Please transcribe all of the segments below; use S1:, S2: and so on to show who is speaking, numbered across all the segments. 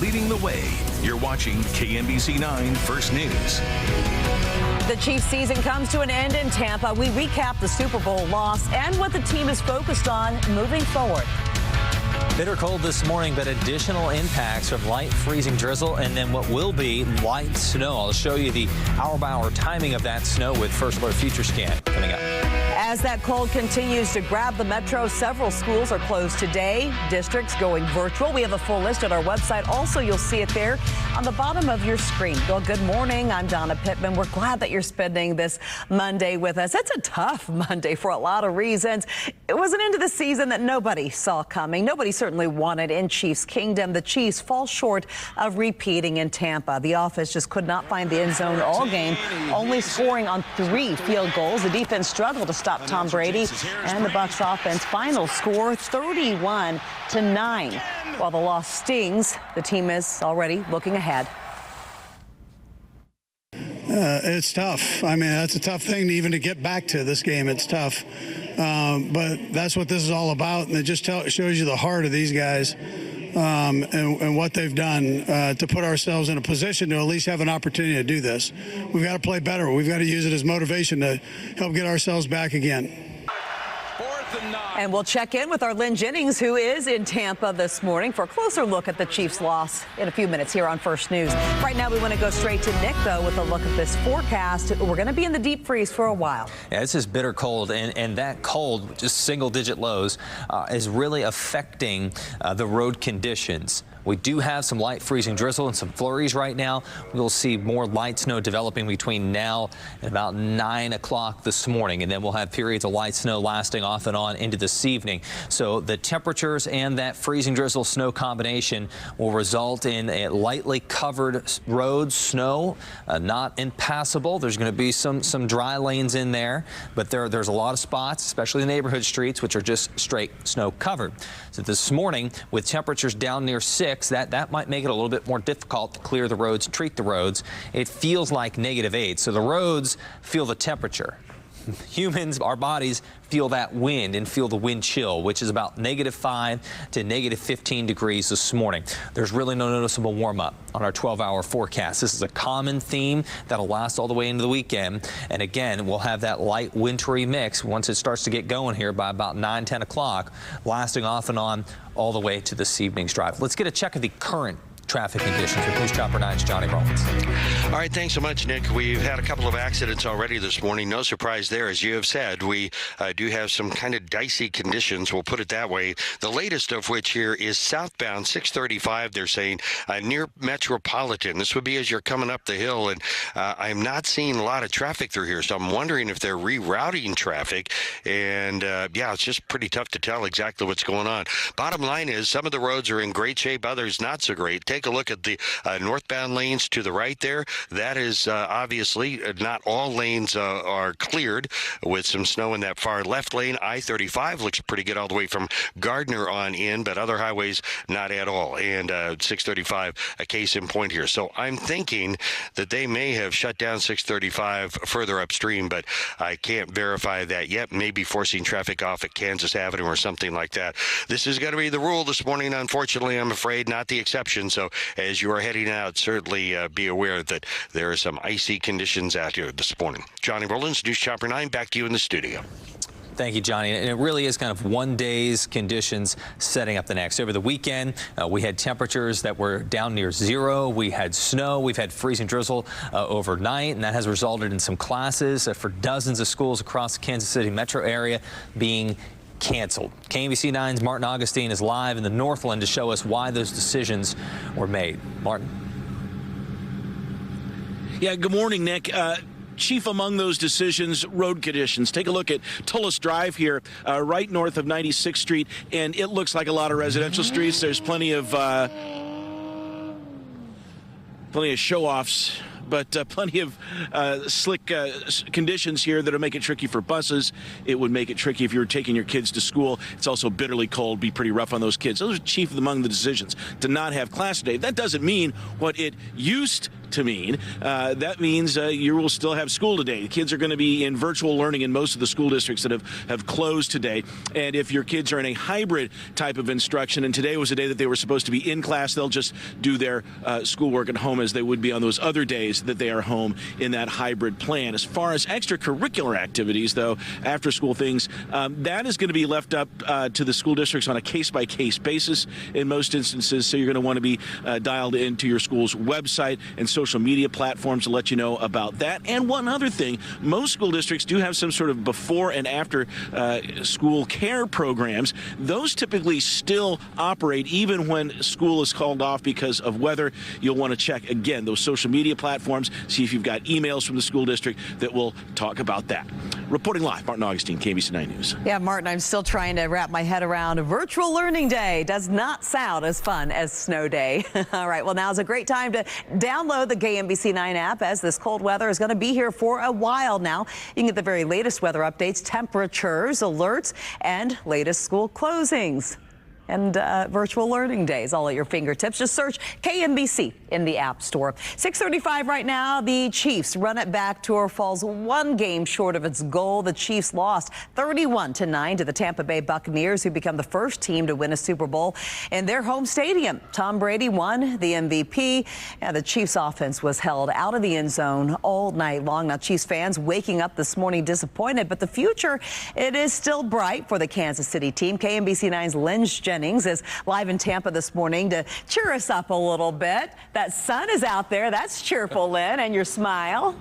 S1: leading the way. You're watching KMBC 9 First News.
S2: The Chiefs season comes to an end in Tampa. We recap the Super Bowl loss and what the team is focused on moving forward.
S3: Bitter cold this morning, but additional impacts from light freezing drizzle and then what will be light snow. I'll show you the hour-by-hour timing of that snow with First Alert Future Scan coming up.
S2: As that cold continues to grab the metro, several schools are closed today. Districts going virtual. We have a full list at our website. Also, you'll see it there on the bottom of your screen. Well, good morning. I'm Donna Pittman. We're glad that you're spending this Monday with us. It's a tough Monday for a lot of reasons. It was an end of the season that nobody saw coming. Nobody certainly wanted in Chiefs Kingdom. The Chiefs fall short of repeating in Tampa. The offense just could not find the end zone all game, only scoring on 3 field goals. The defense struggled to stop Tom Brady, and the Bucs offense final score 31-9. While the loss stings, the team is already looking ahead.
S4: It's tough. I mean, that's a tough thing even to get back to this game. It's tough. But that's what this is all about, and it just shows you the heart of these guys and what they've done to put ourselves in a position to at least have an opportunity to do this. We've got to play better. We've got to use it as motivation to help get ourselves back again.
S2: And we'll check in with our Lynn Jennings, who is in Tampa this morning, for a closer look at the Chiefs' loss in a few minutes here on First News. Right now, we want to go straight to Nick, though, with a look at this forecast. We're going to be in the deep freeze for a while.
S3: Yeah, this is bitter cold, and that cold, just single-digit lows, is really affecting the road conditions. We do have some light freezing drizzle and some flurries right now. We'll see more light snow developing between now and about 9 o'clock this morning, and then we'll have periods of light snow lasting off and on into this evening. So the temperatures and that freezing drizzle snow combination will result in a lightly covered roads, snow, not impassable. There's going to be some dry lanes in there, but there's a lot of spots, especially the neighborhood streets, which are just straight snow covered. So this morning, with temperatures down near 6, that might make it a little bit more difficult to clear the roads, treat the roads. It feels like -8, so the roads feel the temperature. Humans, our bodies, feel that wind and feel the wind chill, which is about -5 to -15 degrees this morning. There's really no noticeable warm-up on our 12-hour forecast. This is a common theme that'll last all the way into the weekend. And again, we'll have that light wintry mix once it starts to get going here by about 9, 10 o'clock, lasting off and on all the way to this evening's drive. Let's get a check of the current traffic conditions with News Chopper 9's Johnny Rollins.
S5: All right, thanks so much, Nick. We've had a couple of accidents already this morning. No surprise there. As you have said, we do have some kind of dicey conditions, we'll put it that way. The latest of which here is southbound 635, they're saying, near Metropolitan. This would be as you're coming up the hill, and I'm not seeing a lot of traffic through here, so I'm wondering if they're rerouting traffic. And, yeah, it's just pretty tough to tell exactly what's going on. Bottom line is some of the roads are in great shape, others not so great. Take a look at the northbound lanes to the right there. That is obviously not all lanes are cleared with some snow in that far left lane. I-35 looks pretty good all the way from Gardner on in, but other highways not at all. And 635, a case in point here. So I'm thinking that they may have shut down 635 further upstream, but I can't verify that yet. Maybe forcing traffic off at Kansas Avenue or something like that. This is going to be the rule this morning, unfortunately, I'm afraid, not the exception. So as you are heading out, certainly be aware that there are some icy conditions out here this morning. Johnny Rollins, News Chopper 9, back to you in the studio.
S3: Thank you, Johnny. And it really is kind of one day's conditions setting up the next. Over the weekend, we had temperatures that were down near 0. We had snow. We've had freezing drizzle overnight, and that has resulted in some classes for dozens of schools across the Kansas City metro area being canceled. KMBC 9's Martin Augustine is live in the Northland to show us why those decisions were made. Martin.
S6: Yeah, good morning, Nick. Chief among those decisions, road conditions. Take a look at Tullis Drive here, right north of 96th Street, and it looks like a lot of residential streets. There's plenty of show-offs, but plenty of slick conditions here that'll make it tricky for buses. It would make it tricky if you were taking your kids to school. It's also bitterly cold, be pretty rough on those kids. Those are chief among the decisions to not have class today. That doesn't mean what it used to mean. That means you will still have school today. The kids are going to be in virtual learning in most of the school districts that have closed today. And if your kids are in a hybrid type of instruction, and today was a day that they were supposed to be in class, they'll just do their schoolwork at home as they would be on those other days that they are home in that hybrid plan. As far as extracurricular activities, though, after school things, that is going to be left up to the school districts on a case-by-case basis in most instances. So you're going to want to be dialed into your school's website and social media platforms to let you know about that. And one other thing, most school districts do have some sort of before and after school care programs. Those typically still operate even when school is called off because of weather. You'll want to check, again, those social media platforms, see if you've got emails from the school district that will talk about that. Reporting live, Martin Augustine, KMBC 9 News.
S2: Yeah, Martin, I'm still trying to wrap my head around virtual learning day. Does not sound as fun as snow day. All right, well, now's a great time to download the KMBC 9 app, as this cold weather is going to be here for a while now. You can get the very latest weather updates, temperatures, alerts, and latest school closings and virtual learning days all at your fingertips. Just search KMBC in the App Store. 6:35 right now. The Chiefs run it back. Tour falls one game short of its goal. The Chiefs lost 31-9 to the Tampa Bay Buccaneers, who become the first team to win a Super Bowl in their home stadium. Tom Brady won the MVP. The Chiefs offense was held out of the end zone all night long. Now, Chiefs fans waking up this morning disappointed, but the future, it is still bright for the Kansas City team. KMBC 9's Lynch Jennings is live in Tampa this morning to cheer us up a little bit. That sun is out there. That's cheerful, Lynn, and your smile.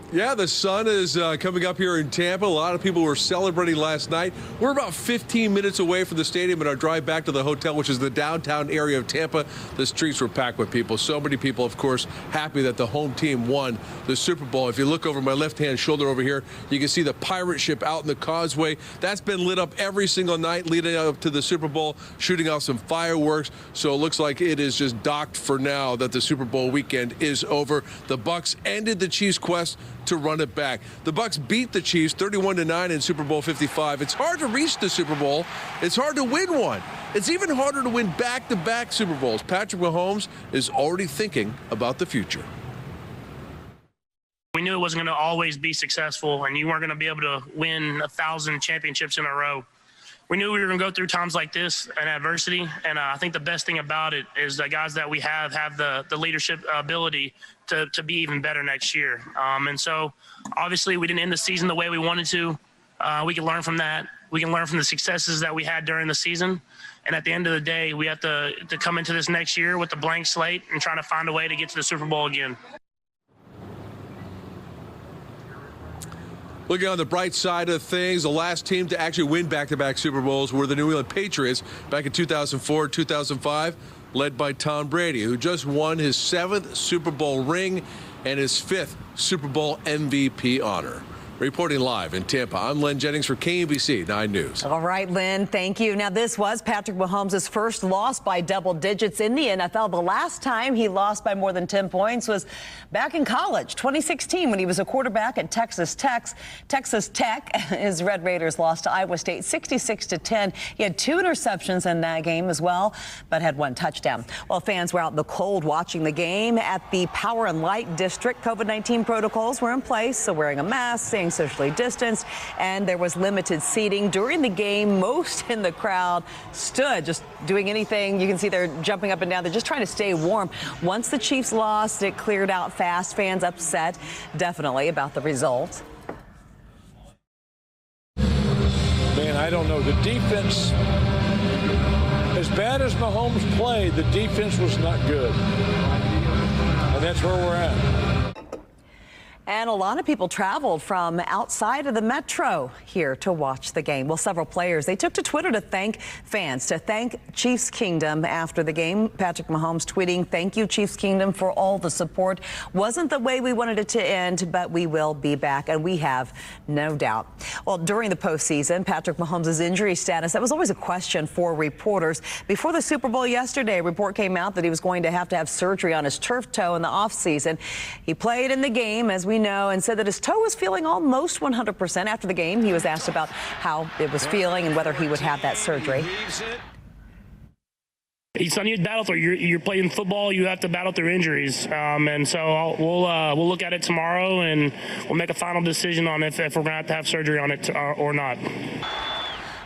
S7: Yeah, the sun is coming up here in Tampa. A lot of people were celebrating last night. We're about 15 minutes away from the stadium in our drive back to the hotel, which is the downtown area of Tampa. The streets were packed with people. So many people, of course, happy that the home team won the Super Bowl. If you look over my left-hand shoulder over here, you can see the pirate ship out in the causeway. That's been lit up every single night leading up to the Super Bowl, shooting out some fireworks. So it looks like it is just docked for now that the Super Bowl weekend is over. The Bucs ended the Chiefs' quest to run it back. The Bucs beat the Chiefs 31-9 in Super Bowl 55. It's hard to reach the Super Bowl. It's hard to win one. It's even harder to win back-to-back Super Bowls. Patrick Mahomes is already thinking about the future.
S8: We knew it wasn't going to always be successful, and you weren't going to be able to win 1,000 championships in a row. We knew we were going to go through times like this and adversity, and I think the best thing about it is the guys that we have the leadership ability to be even better next year. And so, obviously, we didn't end the season the way we wanted to. We can learn from that. We can learn from the successes that we had during the season. And at the end of the day, we have to come into this next year with a blank slate and try to find a way to get to the Super Bowl again.
S7: Looking on the bright side of things, the last team to actually win back-to-back Super Bowls were the New England Patriots back in 2004, 2005, led by Tom Brady, who just won his 7th Super Bowl ring and his 5th Super Bowl MVP honor. Reporting live in Tampa, I'm Len Jennings for KMBC 9 News.
S2: All right, Lynn, thank you. Now, this was Patrick Mahomes' first loss by double digits in the NFL. The last time he lost by more than 10 points was back in college, 2016, when he was a quarterback at Texas Tech. His Red Raiders lost to Iowa State 66-10. He had 2 interceptions in that game as well, but had 1 touchdown. While fans were out in the cold watching the game at the Power and Light District, COVID-19 protocols were in place, so wearing a mask, staying socially distanced, and there was limited seating. During the game, most in the crowd stood, just doing anything. You can see they're jumping up and down. They're just trying to stay warm. Once the Chiefs lost, it cleared out fast. Fans upset, definitely, about the result.
S9: Man, I don't know. The defense, as bad as Mahomes played, the defense was not good. And that's where we're at.
S2: And a lot of people traveled from outside of the metro here to watch the game. Well, several players, they took to Twitter to thank fans, to thank Chiefs Kingdom after the game. Patrick Mahomes tweeting, "Thank you, Chiefs Kingdom, for all the support. Wasn't the way we wanted it to end, but we will be back," and we have no doubt. Well, during the postseason, Patrick Mahomes' injury status, that was always a question for reporters. Before the Super Bowl yesterday, a report came out that he was going to have surgery on his turf toe in the offseason. He played in the game, as we know, and said that his toe was feeling almost 100%. After the game, he was asked about how it was feeling and whether he would have that surgery.
S8: it's something you battle through. You're playing football. You have to battle through injuries, and so we'll look at it tomorrow, and we'll make a final decision on if we're going to have surgery on it or not.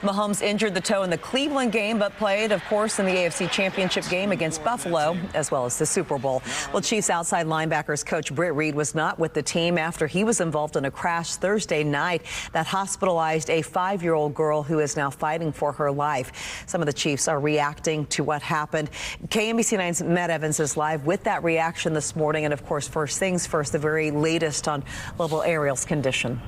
S2: Mahomes injured the toe in the Cleveland game, but played, of course, in the AFC Championship game against Buffalo, as well as the Super Bowl. Well, Chiefs outside linebackers coach Britt Reid was not with the team after he was involved in a crash Thursday night that hospitalized a 5-year-old girl who is now fighting for her life. Some of the Chiefs are reacting to what happened. KMBC 9's Matt Evans is live with that reaction this morning. And, of course, first things first, the very latest on Global Ariel's condition.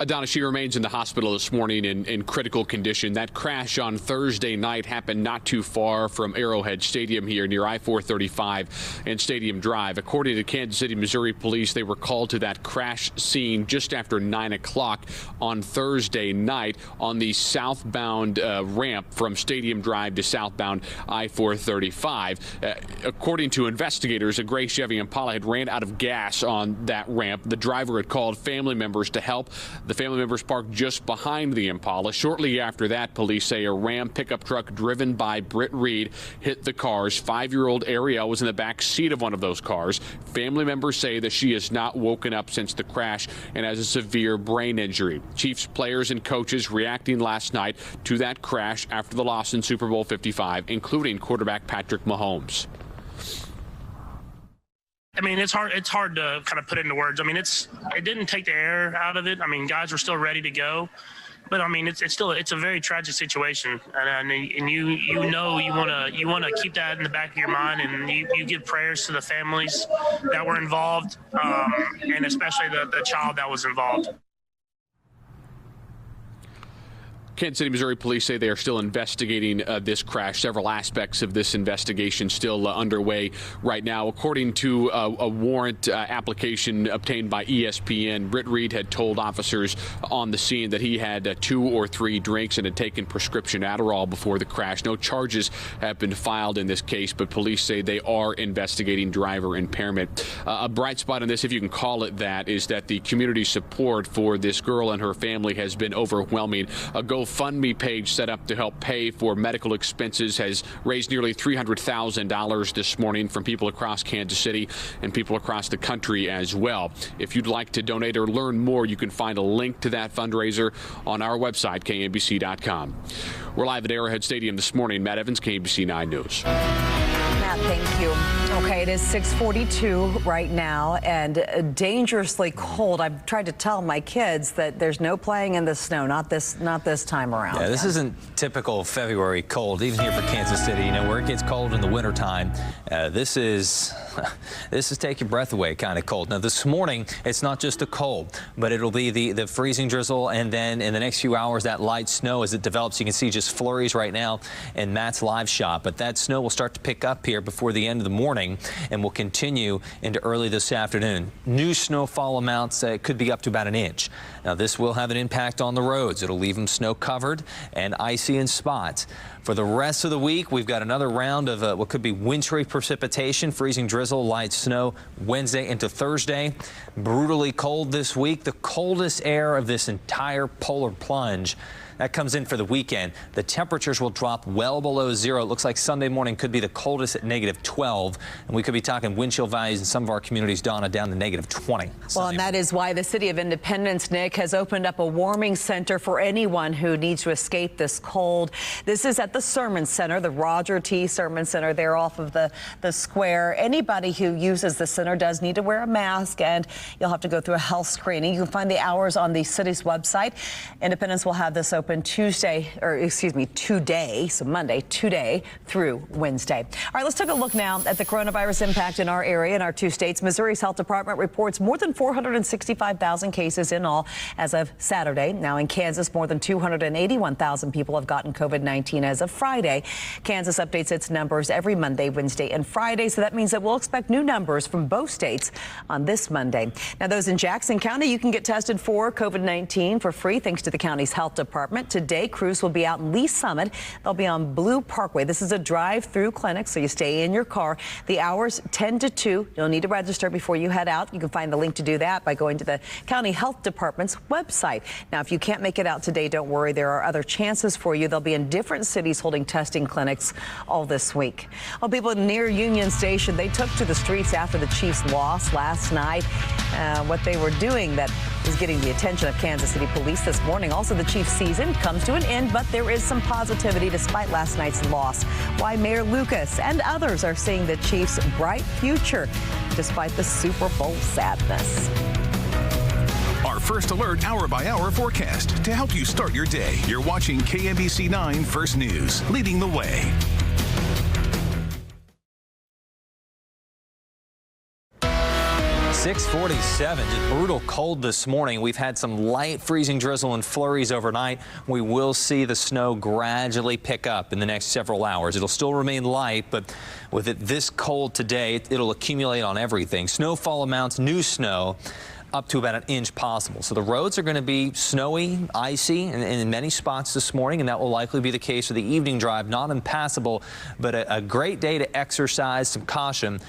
S10: Donna, she remains in the hospital this morning in critical condition. That crash on Thursday night happened not too far from Arrowhead Stadium here near I-435 and Stadium Drive. According to Kansas City, Missouri police, they were called to that crash scene just after 9 o'clock on Thursday night on the southbound ramp from Stadium Drive to southbound I-435. According to investigators, a gray Chevy Impala had ran out of gas on that ramp. The driver had called family members to help. The family members parked just behind the Impala. Shortly after that, police say a Ram pickup truck driven by Britt Reid hit the cars. 5-year-old Ariel was in the back seat of one of those cars. Family members say that she has not woken up since the crash and has a severe brain injury. Chiefs players and coaches reacting last night to that crash after the loss in Super Bowl 55, including quarterback Patrick Mahomes.
S8: I mean, it's hard to kind of put into words. I mean, it didn't take the air out of it. I mean, guys were still ready to go, but I mean, it's a very tragic situation, and you want to keep that in the back of your mind, and you give prayers to the families that were involved, and especially the child that was involved.
S10: Kansas City, Missouri police say they are still investigating this crash. Several aspects of this investigation still underway right now. According to a warrant application obtained by ESPN, Britt Reid had told officers on the scene that he had 2 or 3 drinks and had taken prescription Adderall before the crash. No charges have been filed in this case, but police say they are investigating driver impairment. A bright spot on this, if you can call it that, is that the community support for this girl and her family has been overwhelming. A GoFundMe page set up to help pay for medical expenses has raised nearly $300,000 this morning from people across Kansas City and people across the country as well. If you'd like to donate or learn more, you can find a link to that fundraiser on our website, KMBC.com. We're live at Arrowhead Stadium this morning. Matt Evans, KMBC 9 News.
S2: Matt, thank you. Okay, it is 6:42 right now and dangerously cold. I've tried to tell my kids that there's no playing in the snow, not this time around.
S3: Yeah, this isn't typical February cold, even here for Kansas City. You know, where it gets cold in the wintertime, this is take your breath away kind of cold. Now, this morning, it's not just the cold, but it'll be the freezing drizzle, and then in the next few hours, that light snow as it develops. You can see just flurries right now in Matt's live shot, but that snow will start to pick up here before the end of the morning and will continue into early this afternoon. New snowfall amounts could be up to about 1 inch. Now, this will have an impact on the roads. It'll leave them snow covered and icy in spots. For the rest of the week, we've got another round of what could be wintry precipitation, freezing drizzle, light snow Wednesday into Thursday. Brutally cold this week, the coldest air of this entire polar plunge. That comes in for the weekend. The temperatures will drop well below 0. It looks like Sunday morning could be the coldest at -12. And we could be talking wind chill values in some of our communities, Donna, down to -20.
S2: Well, and that is why the City of Independence, Nick, has opened up a warming center for anyone who needs to escape this cold. This is at the Sermon Center, the Roger T. Sermon Center there off of the square. Anybody who uses the center does need to wear a mask, and you'll have to go through a health screening. You can find the hours on the city's website. Independence will have this open today, so Monday, today through Wednesday. All right, let's take a look now at the coronavirus impact in our area in our 2 states. Missouri's health department reports more than 465,000 cases in all as of Saturday. Now in Kansas, more than 281,000 people have gotten COVID-19 as of Friday. Kansas updates its numbers every Monday, Wednesday, and Friday, so that means that we'll expect new numbers from both states on this Monday. Now, those in Jackson County, you can get tested for COVID-19 for free thanks to the county's health department. Today, crews will be out in Lee Summit. They'll be on Blue Parkway. This is a drive-through clinic, so you stay in your car. The hours 10 to 2. You'll need to register before you head out. You can find the link to do that by going to the county health department's website. Now, if you can't make it out today, don't worry. There are other chances for you. They'll be in different cities Chiefs holding testing clinics all this week. Well, people near Union Station, they took to the streets after the Chiefs lost last night. What they were doing that is getting the attention of Kansas City police this morning. Also, the Chiefs season comes to an end, but there is some positivity despite last night's loss. Why Mayor Lucas and others are seeing the Chiefs' bright future despite the Super Bowl sadness.
S1: Our first alert hour-by-hour forecast to help you start your day. You're watching KMBC 9 First News, leading the way.
S3: .47, just brutal cold this morning. We've had some light freezing drizzle and flurries overnight. We will see the snow gradually pick up in the next several hours. It'll still remain light, but with it this cold today, it'll accumulate on everything. Snowfall amounts, new snow, up to about an inch possible. So the roads are going to be snowy, icy in many spots this morning, and that will likely be the case for the evening drive. Not impassable, but a great day to exercise some caution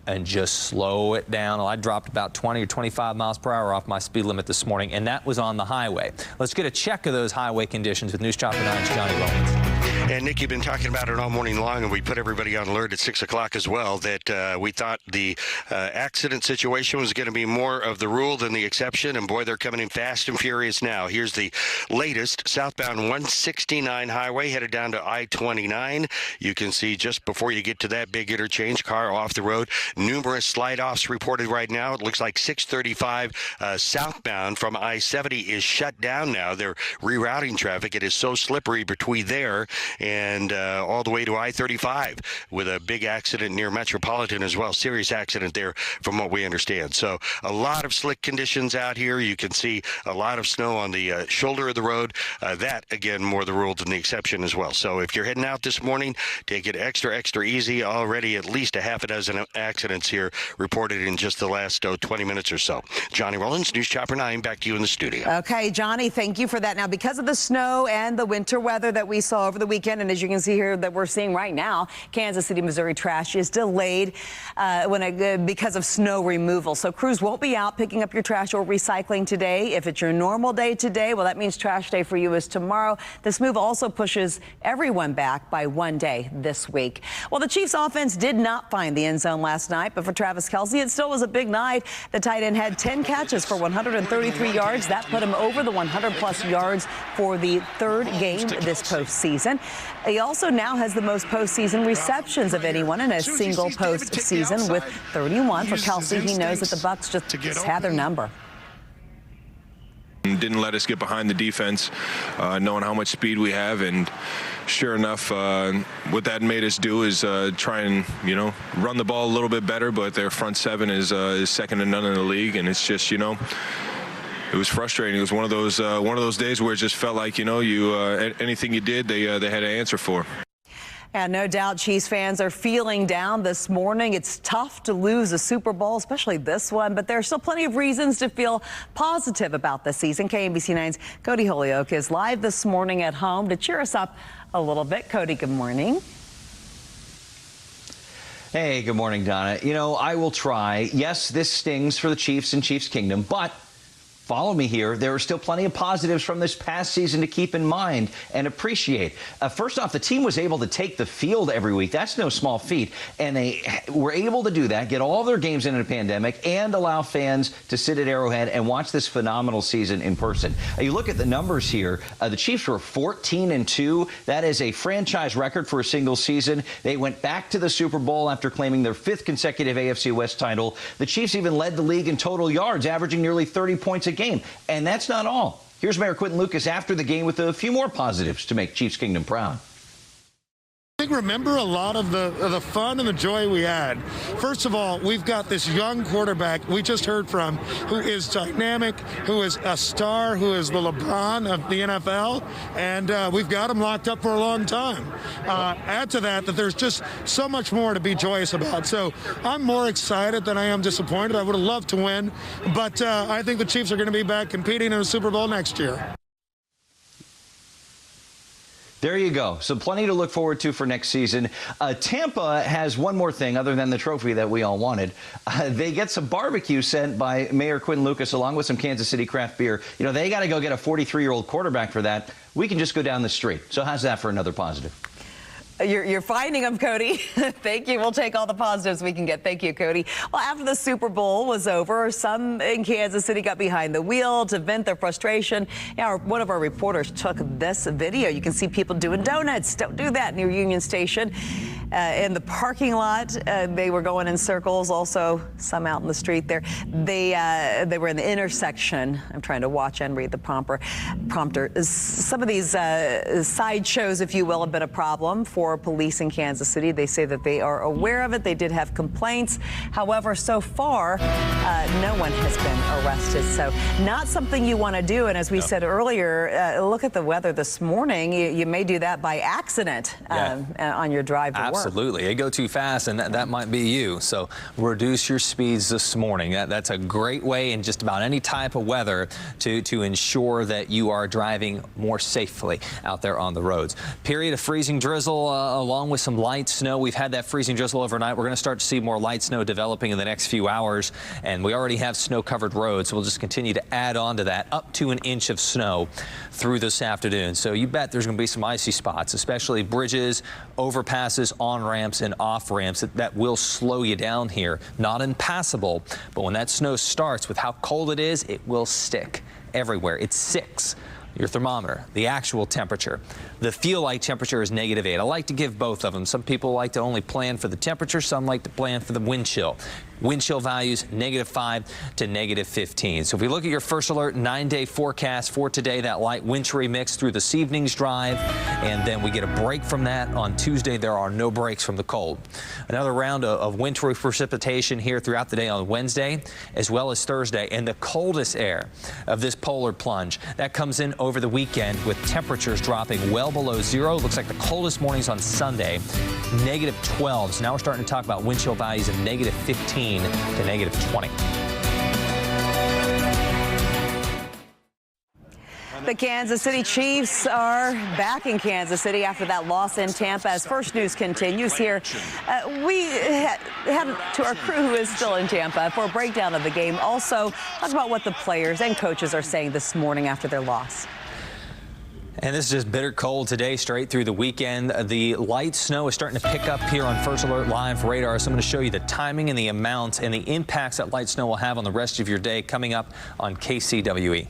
S3: and just slow it down. I dropped about 20 or 25 miles per hour off my speed limit this morning, and that was on the highway. Let's get a check of those highway conditions with News Chopper 9's Johnny Rollins.
S5: And Nick, you've been talking about it all morning long, and we put everybody on alert at 6 o'clock as well, that we thought the accident situation was going to be more of the rule than the exception, and boy, they're coming in fast and furious now. Here's the latest. Southbound 169 highway headed down to I-29. You can see just before you get to that big interchange, car off the road. Numerous slide-offs reported right now. It looks like 635 southbound from I-70 is shut down now. They're rerouting traffic. It is so slippery between there and all the way to I-35 with a big accident near Metropolitan as well. Serious accident there from what we understand. So a lot of slick conditions out here. You can see a lot of snow on the shoulder of the road. That, again, more the rule than the exception as well. So if you're heading out this morning, take it extra easy. Already at least a half a dozen accidents here reported in just the last 20 minutes or so. Johnny Rollins, News Chopper 9, back to you in the studio.
S2: Okay, Johnny, thank you for that. Now, because of the snow and the winter weather that we saw over the weekend, and as you can see here that we're seeing right now, Kansas City, Missouri trash is delayed because of snow removal. So crews won't be out picking up your trash or recycling today. If it's your normal day today, well, that means trash day for you is tomorrow. This move also pushes everyone back by one day this week. Well, the Chiefs offense did not find the end zone last night, but for Travis Kelce, it still was a big night. The tight end had 10 catches for 133 yards. That put him over the 100-plus yards for the third game this postseason. He also now has the most postseason receptions of anyone in a single postseason with 31. For Kelce, he knows that the Bucs just had their number.
S11: Didn't let us get behind the defense, knowing how much speed we have, and sure enough, what that made us do is try and run the ball a little bit better. But their front seven is second to none in the league, and it's just it was frustrating. It was one of those days where it just felt like anything you did, they had an answer for.
S2: And no doubt Chiefs fans are feeling down this morning. It's tough to lose a Super Bowl, especially this one, but there are still plenty of reasons to feel positive about this season. KMBC 9's Cody Holyoke is live this morning at home to cheer us up a little bit. Cody, good morning.
S12: Hey, good morning, Donna. I will try. Yes, this stings for the Chiefs and Chiefs Kingdom, but follow me here. There are still plenty of positives from this past season to keep in mind and appreciate. First off, the team was able to take the field every week. That's no small feat. And they were able to do that, get all their games in a pandemic, and allow fans to sit at Arrowhead and watch this phenomenal season in person. You look at the numbers here. The Chiefs were 14-2. That is a franchise record for a single season. They went back to the Super Bowl after claiming their 5th consecutive AFC West title. The Chiefs even led the league in total yards, averaging nearly 30 points a game. And that's not all. Here's Mayor Quentin Lucas after the game with a few more positives to make Chiefs Kingdom proud.
S13: I think remember a lot of the fun and the joy we had. First of all, we've got this young quarterback we just heard from who is dynamic, who is a star, who is the LeBron of the NFL, and we've got him locked up for a long time. Add to that there's just so much more to be joyous about. So I'm more excited than I am disappointed. I would have loved to win, but I think the Chiefs are going to be back competing in a Super Bowl next year.
S12: There you go. So plenty to look forward to for next season. Tampa has one more thing other than the trophy that we all wanted. They get some barbecue sent by Mayor Quentin Lucas along with some Kansas City craft beer. They got to go get a 43-year-old quarterback for that. We can just go down the street. So how's that for another positive?
S2: You're finding them, Cody. Thank you. We'll take all the positives we can get. Thank you, Cody. Well, after the Super Bowl was over, some in Kansas City got behind the wheel to vent their frustration. One of our reporters took this video. You can see people doing donuts. Don't do that near Union Station. In the parking lot, they were going in circles. Also, some out in the street there. They were in the intersection. I'm trying to watch and read the prompter. Some of these sideshows, if you will, have been a problem for police in Kansas City. They say that they are aware of it. They did have complaints. However, so far, no one has been arrested. So not something you want to do. And as we said earlier, look at the weather this morning. You may do that by accident on your drive to work.
S3: Absolutely. They go too fast, and that might be you. So reduce your speeds this morning. That's a great way in just about any type of weather to ensure that you are driving more safely out there on the roads. Period of freezing drizzle along with some light snow. We've had that freezing drizzle overnight. We're going to start to see more light snow developing in the next few hours, and we already have snow-covered roads, so we'll just continue to add on to that, up to an inch of snow through this afternoon. So you bet there's going to be some icy spots, especially bridges, overpasses, on-ramps, and off-ramps. That will slow you down here. Not impassable, but when that snow starts, with how cold it is, it will stick everywhere. It's 6. Your thermometer, the actual temperature. The feel-like temperature is -8. I like to give both of them. Some people like to only plan for the temperature. Some like to plan for the wind chill. Wind chill values -5 to -15. So if we look at your first alert 9-day forecast for today, that light wintry mix through this evening's drive, and then we get a break from that on Tuesday. There are no breaks from the cold. Another round of wintry precipitation here throughout the day on Wednesday as well as Thursday, and the coldest air of this polar plunge that comes in over the weekend with temperatures dropping well below zero. Looks like the coldest mornings on Sunday, -12. So now we're starting to talk about wind chill values of -15 to -20.
S2: The Kansas City Chiefs are back in Kansas City after that loss in Tampa. As First News continues here, we head to our crew who is still in Tampa for a breakdown of the game. Also, talk about what the players and coaches are saying this morning after their loss.
S3: And this is just bitter cold today, straight through the weekend. The light snow is starting to pick up here on First Alert Live radar. So I'm going to show you the timing and the amounts and the impacts that light snow will have on the rest of your day coming up on KCWE.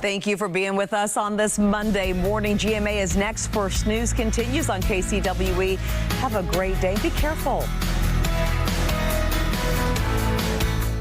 S2: Thank you for being with us on this Monday morning. GMA is next. First News continues on KCWE. Have a great day. Be careful.